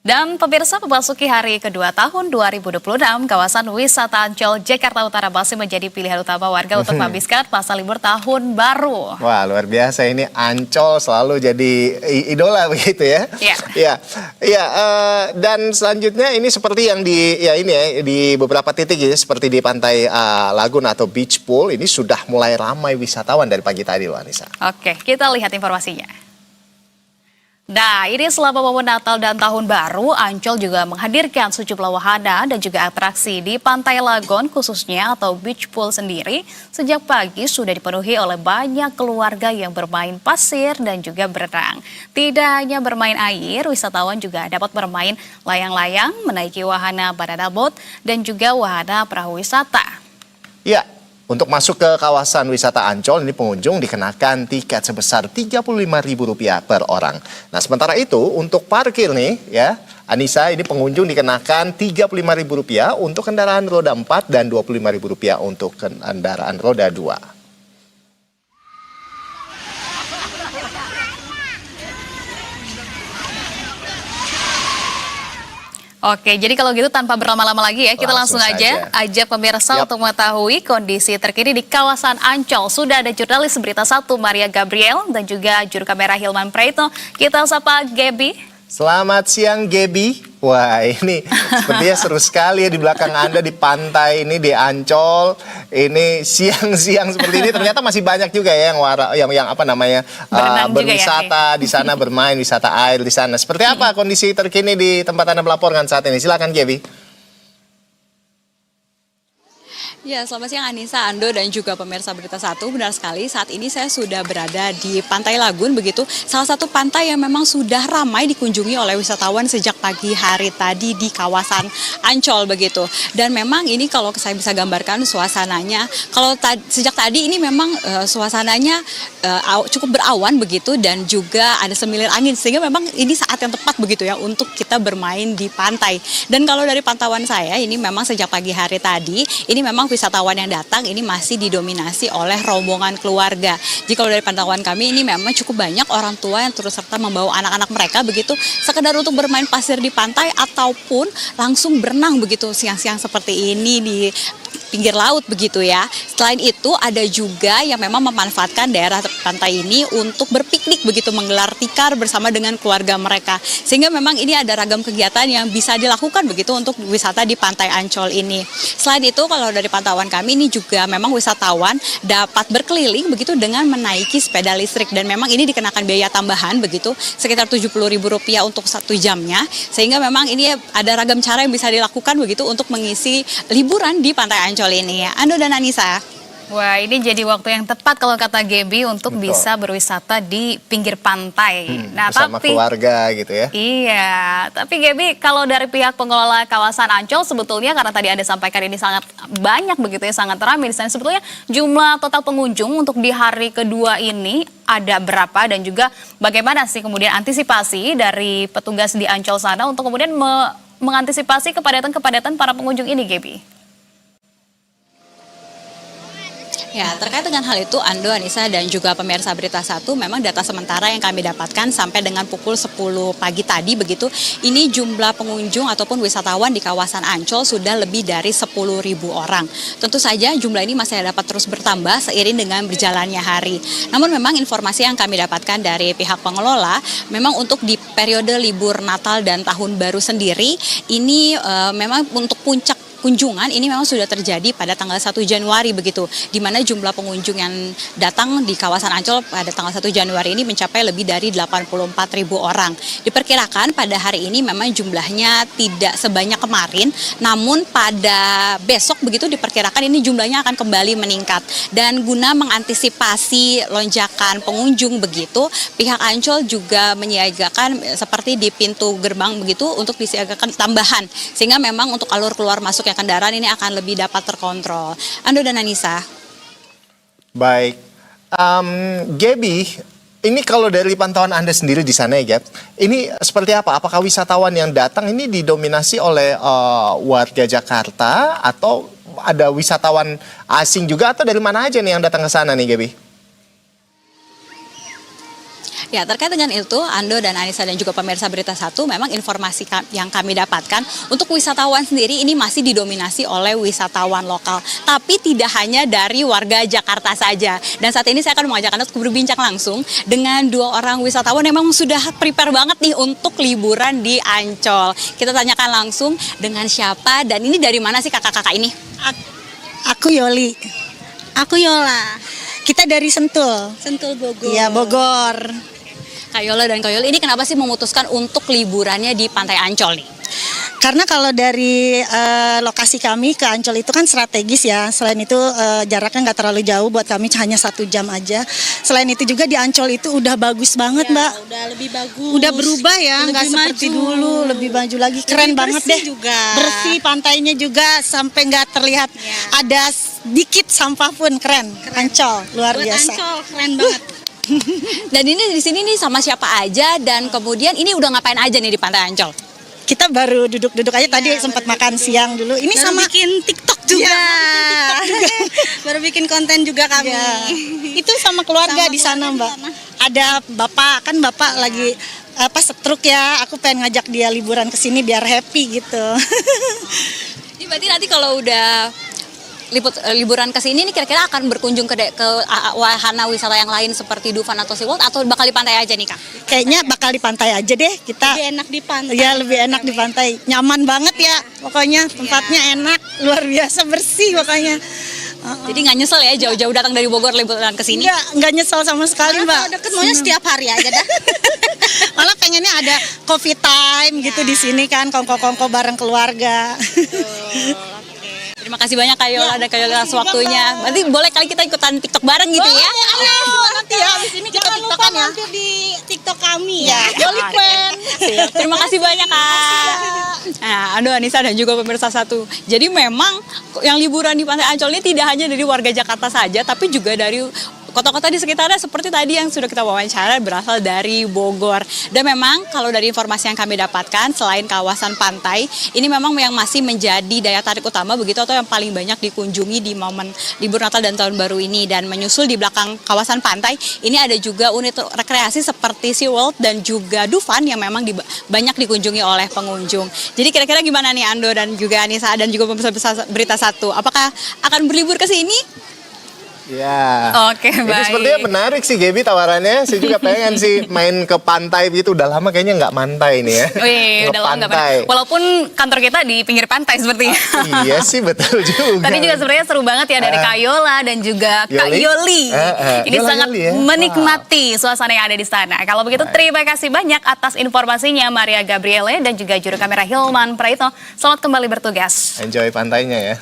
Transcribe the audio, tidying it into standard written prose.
Dan pemirsa, memasuki hari kedua tahun 2026, kawasan wisata Ancol, Jakarta Utara masih menjadi pilihan utama warga untuk menghabiskan masa libur tahun baru. Wah, luar biasa ini Ancol selalu jadi idola begitu ya. Iya. Iya. Iya, dan selanjutnya ini seperti yang di beberapa titik ya, seperti di pantai Lagun atau Beach Pool ini sudah mulai ramai wisatawan dari pagi tadi loh, Anissa. Oke, kita lihat informasinya. Nah, ini selama momen Natal dan Tahun Baru, Ancol juga menghadirkan sejumlah wahana dan juga atraksi di Pantai Lagon khususnya atau Beach Pool sendiri. Sejak pagi sudah dipenuhi oleh banyak keluarga yang bermain pasir dan juga berenang. Tidak hanya bermain air, wisatawan juga dapat bermain layang-layang, menaiki wahana banana boat, dan juga wahana perahu wisata. Ya, untuk masuk ke kawasan wisata Ancol ini pengunjung dikenakan tiket sebesar Rp35.000 per orang. Nah, sementara itu untuk parkir nih ya, Anissa, ini pengunjung dikenakan Rp35.000 untuk kendaraan roda 4 dan Rp25.000 untuk kendaraan roda 2. Oke, jadi kalau gitu tanpa berlama-lama lagi ya, kita langsung aja ajak pemirsa untuk mengetahui kondisi terkini di kawasan Ancol. Sudah ada jurnalis Berita 1 Maria Gabriel dan juga juru kamera Hilman Praetno. Kita sapa Gaby. Selamat siang, Gaby. Wah, ini sepertinya seru sekali ya di belakang Anda di pantai ini di Ancol. Ini siang-siang seperti ini ternyata masih banyak juga ya yang apa namanya berwisata di sana, bermain wisata air di sana. Seperti apa kondisi terkini di tempat Anda melaporkan saat ini? Silakan, Gaby. Ya, selamat siang Anissa, Ando, dan juga pemirsa Berita 1. Benar sekali, saat ini saya sudah berada di Pantai Lagun, begitu. Salah satu pantai yang memang sudah ramai dikunjungi oleh wisatawan sejak pagi hari tadi di kawasan Ancol, begitu. Dan memang ini kalau saya bisa gambarkan suasananya, kalau sejak tadi ini memang suasananya cukup berawan, begitu, dan juga ada semilir angin. Sehingga memang ini saat yang tepat, begitu ya, untuk kita bermain di pantai. Dan kalau dari pantauan saya, ini memang sejak pagi hari tadi, ini memang wisatawan yang datang ini masih didominasi oleh rombongan keluarga. Jika dari pantauan kami ini memang cukup banyak orang tua yang turut serta membawa anak-anak mereka begitu sekedar untuk bermain pasir di pantai ataupun langsung berenang begitu siang-siang seperti ini di pinggir laut begitu ya. Selain itu ada juga yang memang memanfaatkan daerah pantai ini untuk berpiknik begitu, menggelar tikar bersama dengan keluarga mereka. Sehingga memang ini ada ragam kegiatan yang bisa dilakukan begitu untuk wisata di Pantai Ancol ini. Selain itu kalau dari pantauan kami ini juga memang wisatawan dapat berkeliling begitu dengan menaiki sepeda listrik dan memang ini dikenakan biaya tambahan begitu sekitar Rp70.000 untuk 1 jamnya. Sehingga memang ini ada ragam cara yang bisa dilakukan begitu untuk mengisi liburan di Pantai Ancol ini ya, Ando dan Anissa. Wah, ini jadi waktu yang tepat kalau kata Gaby untuk bisa berwisata di pinggir pantai. Nah, bersama keluarga gitu ya. Iya, tapi Gaby, kalau dari pihak pengelola kawasan Ancol sebetulnya karena tadi Anda sampaikan ini sangat banyak begitu ya, sangat ramai di sana. Sebetulnya jumlah total pengunjung untuk di hari kedua ini ada berapa dan juga bagaimana sih kemudian antisipasi dari petugas di Ancol sana untuk kemudian mengantisipasi kepadatan-kepadatan para pengunjung ini, Gaby? Ya, terkait dengan hal itu, Ando, Anissa, dan juga pemirsa Berita 1, memang data sementara yang kami dapatkan sampai dengan pukul 10 pagi tadi, begitu, ini jumlah pengunjung ataupun wisatawan di kawasan Ancol sudah lebih dari 10.000 orang. Tentu saja jumlah ini masih dapat terus bertambah seiring dengan berjalannya hari. Namun memang informasi yang kami dapatkan dari pihak pengelola, memang untuk di periode libur Natal dan Tahun Baru sendiri, ini memang untuk puncak kunjungan ini memang sudah terjadi pada tanggal 1 Januari begitu, di mana jumlah pengunjung yang datang di kawasan Ancol pada tanggal 1 Januari ini mencapai lebih dari 84.000 orang. Diperkirakan pada hari ini memang jumlahnya tidak sebanyak kemarin, namun pada besok begitu diperkirakan ini jumlahnya akan kembali meningkat. Dan guna mengantisipasi lonjakan pengunjung begitu, pihak Ancol juga menyiagakan seperti di pintu gerbang begitu untuk disiagakan tambahan, sehingga memang untuk alur keluar masuk kendaraan ini akan lebih dapat terkontrol. Ando dan Anissa. Baik, Gaby, ini kalau dari pantauan Anda sendiri di sana ya, Gab, ini seperti apa? Apakah wisatawan yang datang ini didominasi oleh warga Jakarta atau ada wisatawan asing juga atau dari mana aja nih yang datang ke sana nih, Gaby? Ya, terkait dengan itu, Ando dan Anissa dan juga pemirsa Berita Satu, memang informasi yang kami dapatkan untuk wisatawan sendiri ini masih didominasi oleh wisatawan lokal. Tapi tidak hanya dari warga Jakarta saja. Dan saat ini saya akan mengajak Anda untuk berbincang langsung dengan 2 orang wisatawan yang memang sudah prepare banget nih untuk liburan di Ancol. Kita tanyakan langsung dengan siapa dan ini dari mana sih kakak-kakak ini? Aku Yoli. Aku Yola, Kita dari Sentul. Sentul Bogor. Iya, Bogor. Kak Yola dan Kak Yoli, ini kenapa sih memutuskan untuk liburannya di Pantai Ancol nih? Karena kalau dari lokasi kami ke Ancol itu kan strategis ya. Selain itu jaraknya nggak terlalu jauh, buat kami hanya 1 jam aja. Selain itu juga di Ancol itu udah bagus banget, Mbak. Udah lebih bagus. Udah berubah ya, Lebih nggak seperti maju. dulu, lebih maju lagi. Keren Lebih banget bersih deh. juga. Bersih, pantainya juga sampai nggak terlihat ada sedikit sampah pun. Keren. Ancol luar Buat biasa. Ancol keren banget. Dan ini di sini nih sama siapa aja dan kemudian ini udah ngapain aja nih di Pantai Ancol? Kita baru duduk-duduk aja tadi sempat makan siang dulu. Ini Baru sama bikin TikTok juga. Baru bikin konten juga kami. ya, itu sama keluarga Sama di sana, keluarga Mbak. di sana. Ada bapak, kan bapak lagi stroke ya. Aku pengen ngajak dia liburan ke sini biar happy gitu. Ini berarti nanti kalau udah liburan ke sini nih kira-kira akan berkunjung ke wahana wisata yang lain seperti Dufan atau SeaWorld atau bakal di pantai aja nih Kak? Kayaknya bakal di pantai aja deh kita. Lebih enak di pantai. Ya lebih enak di pantai. Nyaman banget ya. Pokoknya tempatnya enak, luar biasa bersih pokoknya. Jadi nggak nyesel ya jauh-jauh datang dari Bogor liburan ke sini? Nggak nyesel sama sekali, Karena Mbak. kalau deket maunya setiap hari aja dah. Malah pengennya ada coffee time gitu di sini kan, kongko-kongko bareng keluarga. Terima kasih banyak Kak Yola dan Kak Yola atas waktunya. Nanti boleh kali kita ikutan TikTok bareng gitu ya? Nanti ya habis ini kita Jangan lupa tiktokan ya. mampir di TikTok kami ya. Jolly Queen. Siap. Terima kasih banyak Kak. Nah, Ando, Anissa dan juga pemirsa Satu. Jadi memang yang liburan di Pantai Ancol ini tidak hanya dari warga Jakarta saja, tapi juga dari kota-kota di sekitarnya seperti tadi yang sudah kita wawancara berasal dari Bogor. Dan memang kalau dari informasi yang kami dapatkan, selain kawasan pantai, ini memang yang masih menjadi daya tarik utama begitu atau yang paling banyak dikunjungi di momen libur Natal dan Tahun Baru ini. Dan menyusul di belakang kawasan pantai, ini ada juga unit rekreasi seperti SeaWorld dan juga Dufan yang memang banyak dikunjungi oleh pengunjung. Jadi kira-kira gimana nih Ando dan juga Anissa dan juga pemirsa Berita Satu? Apakah akan berlibur ke sini? Ya. Oke, Ini baik. sepertinya menarik sih Gaby tawarannya. Saya juga pengen sih main ke pantai gitu. Udah lama kayaknya nggak mantai nih ya. Wih, udah lama nggak Ngepantai. pernah. Walaupun kantor kita di pinggir pantai sepertinya. Iya sih betul juga. Tadi juga sebenarnya seru banget ya dari Kak Yola dan juga Kak Yoli? Yoli. Ini Yola sangat Yoli ya? menikmati suasana yang ada di sana. Kalau begitu terima kasih banyak atas informasinya Maria Gabriele dan juga juru kamera Hilman Praitno. Selamat kembali bertugas. Enjoy pantainya ya.